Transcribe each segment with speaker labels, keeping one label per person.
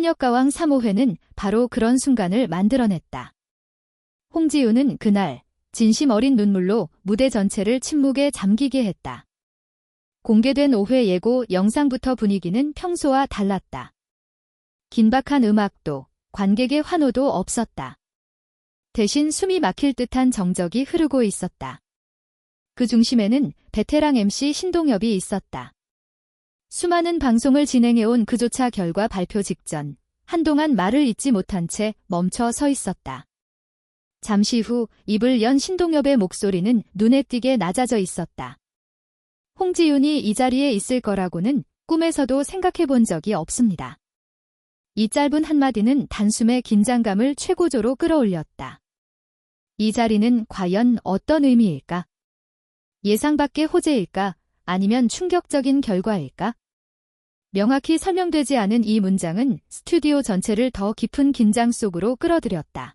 Speaker 1: 현역가왕 3호회는 바로 그런 순간을 만들어냈다. 홍지윤은 그날 진심 어린 눈물로 무대 전체를 침묵에 잠기게 했다. 공개된 5회 예고 영상부터 분위기는 평소와 달랐다. 긴박한 음악도, 관객의 환호도 없었다. 대신 숨이 막힐 듯한 정적이 흐르고 있었다. 그 중심에는 베테랑 MC 신동엽이 있었다. 수많은 방송을 진행해온 그조차 결과 발표 직전 한동안 말을 잇지 못한 채 멈춰 서 있었다. 잠시 후 입을 연 신동엽의 목소리는 눈에 띄게 낮아져 있었다. 홍지윤이 이 자리에 있을 거라고는 꿈에서도 생각해 본 적이 없습니다. 이 짧은 한마디는 단숨에 긴장감을 최고조로 끌어올렸다. 이 자리는 과연 어떤 의미일까? 예상 밖의 호재일까? 아니면 충격적인 결과일까? 명확히 설명되지 않은 이 문장은 스튜디오 전체를 더 깊은 긴장 속으로 끌어들였다.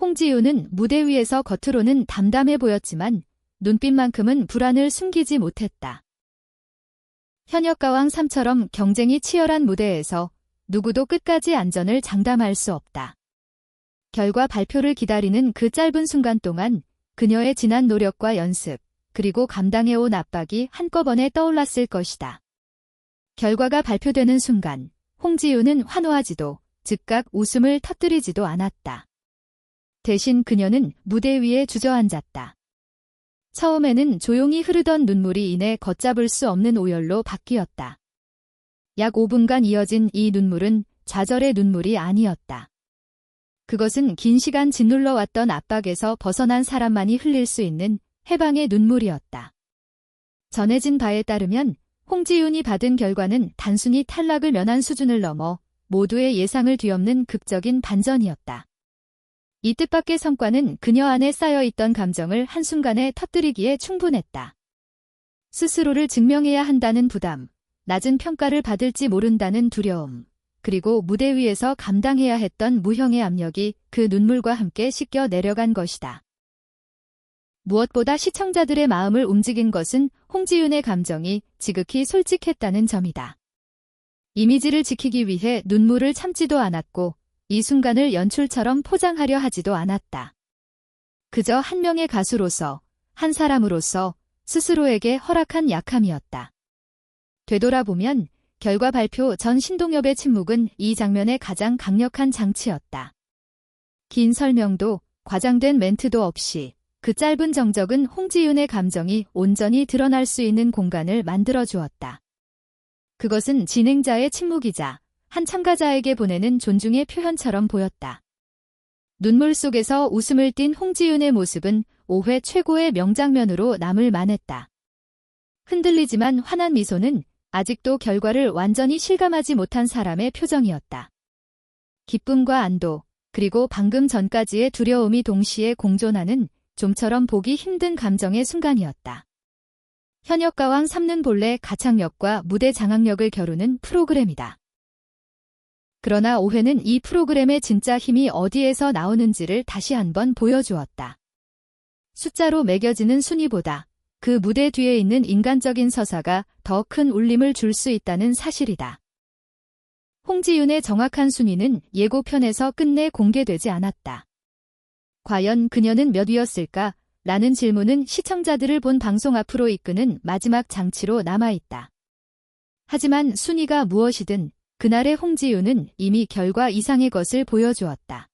Speaker 1: 홍지윤은 무대 위에서 겉으로는 담담해 보였지만 눈빛만큼은 불안을 숨기지 못했다. 현역가왕 3처럼 경쟁이 치열한 무대에서 누구도 끝까지 안전을 장담할 수 없다. 결과 발표를 기다리는 그 짧은 순간 동안 그녀의 지난 노력과 연습, 그리고 감당해온 압박이 한꺼번에 떠올랐을 것이다. 결과가 발표되는 순간 홍지윤은 환호하지도 즉각 웃음을 터뜨리지도 않았다. 대신 그녀는 무대 위에 주저앉았다. 처음에는 조용히 흐르던 눈물이 이내 걷잡을 수 없는 오열로 바뀌었다. 약 5분간 이어진 이 눈물은 좌절의 눈물이 아니었다. 그것은 긴 시간 짓눌러왔던 압박에서 벗어난 사람만이 흘릴 수 있는 해방의 눈물이었다. 전해진 바에 따르면 홍지윤이 받은 결과는 단순히 탈락을 면한 수준을 넘어 모두의 예상을 뒤엎는 극적인 반전이었다. 이 뜻밖의 성과는 그녀 안에 쌓여있던 감정을 한순간에 터뜨리기에 충분했다. 스스로를 증명해야 한다는 부담, 낮은 평가를 받을지 모른다는 두려움, 그리고 무대 위에서 감당해야 했던 무형의 압력이 그 눈물과 함께 씻겨 내려간 것이다. 무엇보다 시청자들의 마음을 움직인 것은 홍지윤의 감정이 지극히 솔직했다는 점이다. 이미지를 지키기 위해 눈물을 참지도 않았고 이 순간을 연출처럼 포장하려 하지도 않았다. 그저 한 명의 가수로서, 한 사람으로서 스스로에게 허락한 약함이었다. 되돌아보면 결과 발표 전 신동엽의 침묵은 이 장면의 가장 강력한 장치였다. 긴 설명도 과장된 멘트도 없이 그 짧은 정적은 홍지윤의 감정이 온전히 드러날 수 있는 공간을 만들어 주었다. 그것은 진행자의 침묵이자 한 참가자에게 보내는 존중의 표현처럼 보였다. 눈물 속에서 웃음을 띤 홍지윤의 모습은 5회 최고의 명장면으로 남을 만했다. 흔들리지만 환한 미소는 아직도 결과를 완전히 실감하지 못한 사람의 표정이었다. 기쁨과 안도, 그리고 방금 전까지의 두려움이 동시에 공존하는 좀처럼 보기 힘든 감정의 순간이었다. 현역가왕 3는 본래 가창력과 무대 장악력을 겨루는 프로그램이다. 그러나 5회는 이 프로그램의 진짜 힘이 어디에서 나오는지를 다시 한번 보여주었다. 숫자로 매겨지는 순위보다 그 무대 뒤에 있는 인간적인 서사가 더 큰 울림을 줄 수 있다는 사실이다. 홍지윤의 정확한 순위는 예고편에서 끝내 공개되지 않았다. 과연 그녀는 몇 위였을까? 라는 질문은 시청자들을 본 방송 앞으로 이끄는 마지막 장치로 남아있다. 하지만 순위가 무엇이든 그날의 홍지윤은 이미 결과 이상의 것을 보여주었다.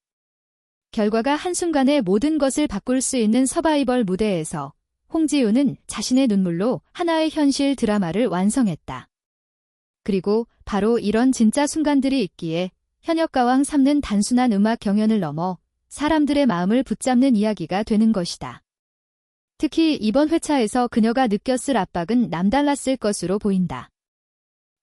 Speaker 1: 결과가 한순간에 모든 것을 바꿀 수 있는 서바이벌 무대에서 홍지윤은 자신의 눈물로 하나의 현실 드라마를 완성했다. 그리고 바로 이런 진짜 순간들이 있기에 현역가왕 3는 단순한 음악 경연을 넘어 사람들의 마음을 붙잡는 이야기가 되는 것이다. 특히 이번 회차에서 그녀가 느꼈을 압박은 남달랐을 것으로 보인다.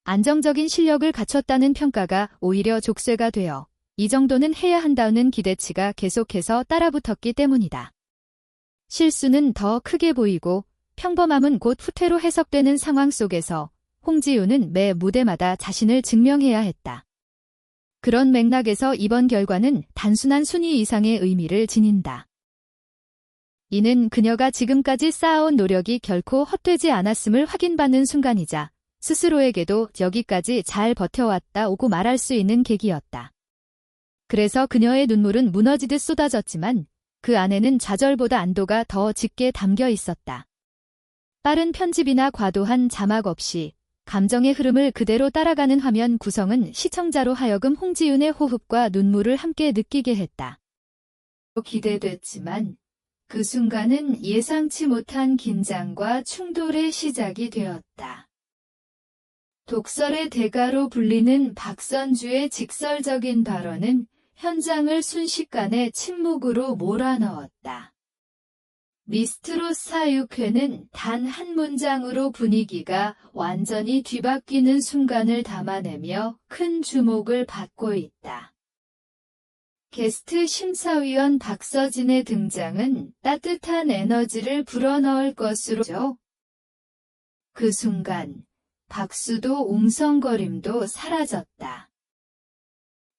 Speaker 1: 안정적인 실력을 갖췄다는 평가가 오히려 족쇄가 되어 이 정도는 해야 한다는 기대치가 계속해서 따라붙었기 때문이다. 실수는 더 크게 보이고 평범함은 곧 후퇴로 해석되는 상황 속에서 홍지윤은 매 무대마다 자신을 증명해야 했다. 그런 맥락에서 이번 결과는 단순한 순위 이상의 의미를 지닌다. 이는 그녀가 지금까지 쌓아온 노력이 결코 헛되지 않았음을 확인받는 순간이자 스스로에게도 여기까지 잘 버텨왔다 오고 말할 수 있는 계기였다. 그래서 그녀의 눈물은 무너지듯 쏟아졌지만 그 안에는 좌절보다 안도가 더 짙게 담겨 있었다. 빠른 편집이나 과도한 자막 없이 감정의 흐름을 그대로 따라가는 화면 구성은 시청자로 하여금 홍지윤의 호흡과 눈물을 함께 느끼게 했다. 기대됐지만 그 순간은 예상치 못한 긴장과 충돌의 시작이 되었다. 독설의 대가로 불리는 박선주의 직설적인 발언은 현장을 순식간에 침묵으로 몰아넣었다. 미스트로스 사육회는 단 한 문장으로 분위기가 완전히 뒤바뀌는 순간을 담아내며 큰 주목을 받고 있다. 게스트 심사위원 박서진의 등장은 따뜻한 에너지를 불어넣을 것으로 그 순간 박수도 웅성거림도 사라졌다.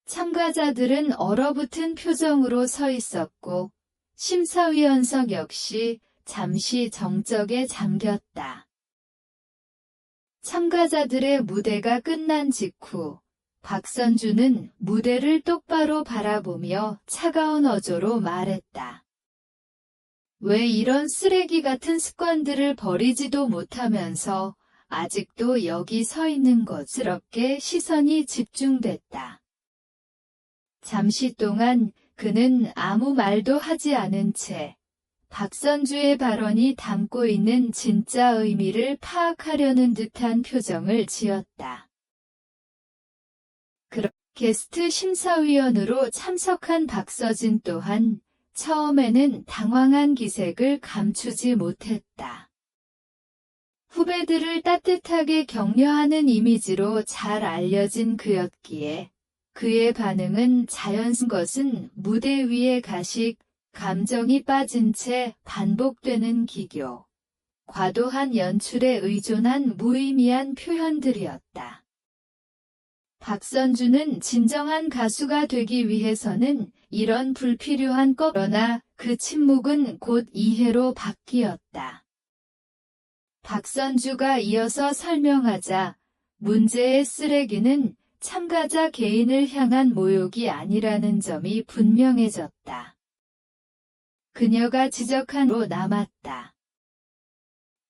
Speaker 1: 참가자들은 얼어붙은 표정으로 서 있었고 심사위원석 역시 잠시 정적에 잠겼다. 참가자들의 무대가 끝난 직후 박선주는 무대를 똑바로 바라보며 차가운 어조로 말했다. 왜 이런 쓰레기 같은 습관들을 버리지도 못하면서 아직도 여기 서 있는 것스럽게 시선이 집중됐다. 잠시 동안 그는 아무 말도 하지 않은 채 박선주의 발언이 담고 있는 진짜 의미를 파악하려는 듯한 표정을 지었다. 게스트 심사위원으로 참석한 박서진 또한 처음에는 당황한 기색을 감추지 못했다. 후배들을 따뜻하게 격려하는 이미지로 잘 알려진 그였기에 그의 반응은 자연스러운 것은 무대 위의 가식, 감정이 빠진 채 반복되는 기교, 과도한 연출에 의존한 무의미한 표현들이었다. 박선주는 진정한 가수가 되기 위해서는 이런 불필요한 그러나 그 침묵은 곧 이해로 바뀌었다. 박선주가 이어서 설명하자 문제의 쓰레기는 참가자 개인을 향한 모욕이 아니라는 점이 분명해졌다. 그녀가 지적한로 남았다.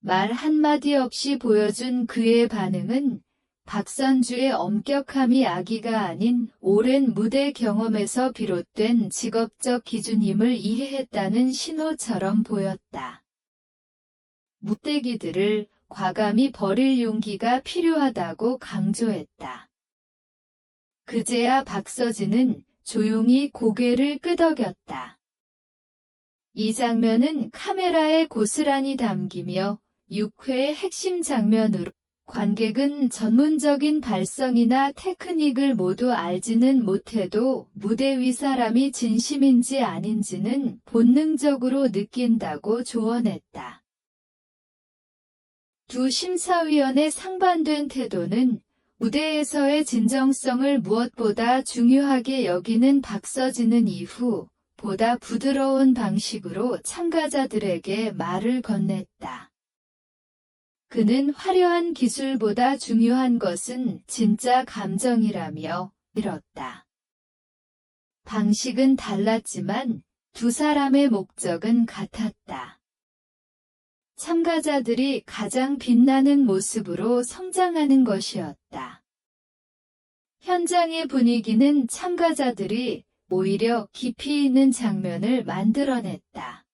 Speaker 1: 말 한마디 없이 보여준 그의 반응은 박선주의 엄격함이 악의가 아닌 오랜 무대 경험에서 비롯된 직업적 기준임을 이해했다는 신호처럼 보였다. 무대기들을 과감히 버릴 용기가 필요하다고 강조했다. 그제야 박서진은 조용히 고개를 끄덕였다. 이 장면은 카메라에 고스란히 담기며 6회의 핵심 장면으로 관객은 전문적인 발성이나 테크닉을 모두 알지는 못해도 무대 위 사람이 진심인지 아닌지는 본능적으로 느낀다고 조언했다. 두 심사위원의 상반된 태도는 무대에서의 진정성을 무엇보다 중요하게 여기는 박서진은 이후 보다 부드러운 방식으로 참가자들에게 말을 건넸다. 그는 화려한 기술보다 중요한 것은 진짜 감정이라며 빌었다. 방식은 달랐지만 두 사람의 목적은 같았다. 참가자들이 가장 빛나는 모습으로 성장하는 것이었다. 현장의 분위기는 참가자들이 오히려 깊이 있는 장면을 만들어냈다.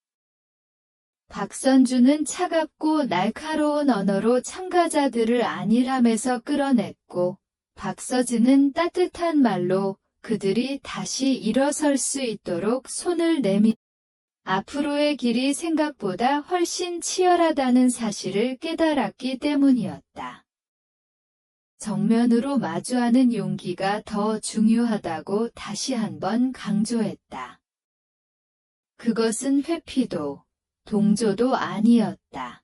Speaker 1: 박선주는 차갑고 날카로운 언어로 참가자들을 안일함에서 끌어냈고 박서진은 따뜻한 말로 그들이 다시 일어설 수 있도록 손을 내밀 앞으로의 길이 생각보다 훨씬 치열하다는 사실을 깨달았기 때문이었다. 정면으로 마주하는 용기가 더 중요하다고 다시 한번 강조했다. 그것은 회피도 동조도 아니었다.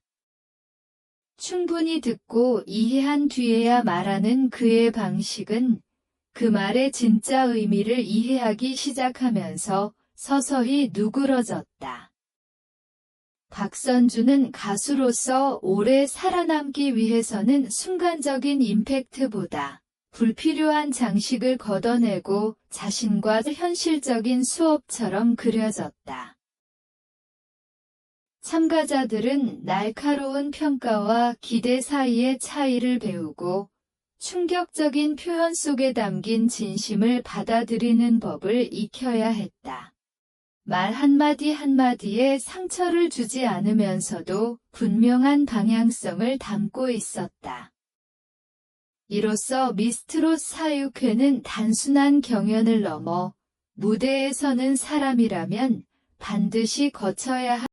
Speaker 1: 충분히 듣고 이해한 뒤에야 말하는 그의 방식은 그 말의 진짜 의미를 이해하기 시작하면서 서서히 누그러졌다. 박선주는 가수로서 오래 살아남기 위해서는 순간적인 임팩트보다 불필요한 장식을 걷어내고 자신과 현실적인 수업처럼 그려졌다. 참가자들은 날카로운 평가와 기대 사이의 차이를 배우고 충격적인 표현 속에 담긴 진심을 받아들이는 법을 익혀야 했다. 말 한마디 한마디에 상처를 주지 않으면서도 분명한 방향성을 담고 있었다. 이로써 미스트롯 사육회는 단순한 경연을 넘어 무대에 서는 사람이라면 반드시 거쳐야 할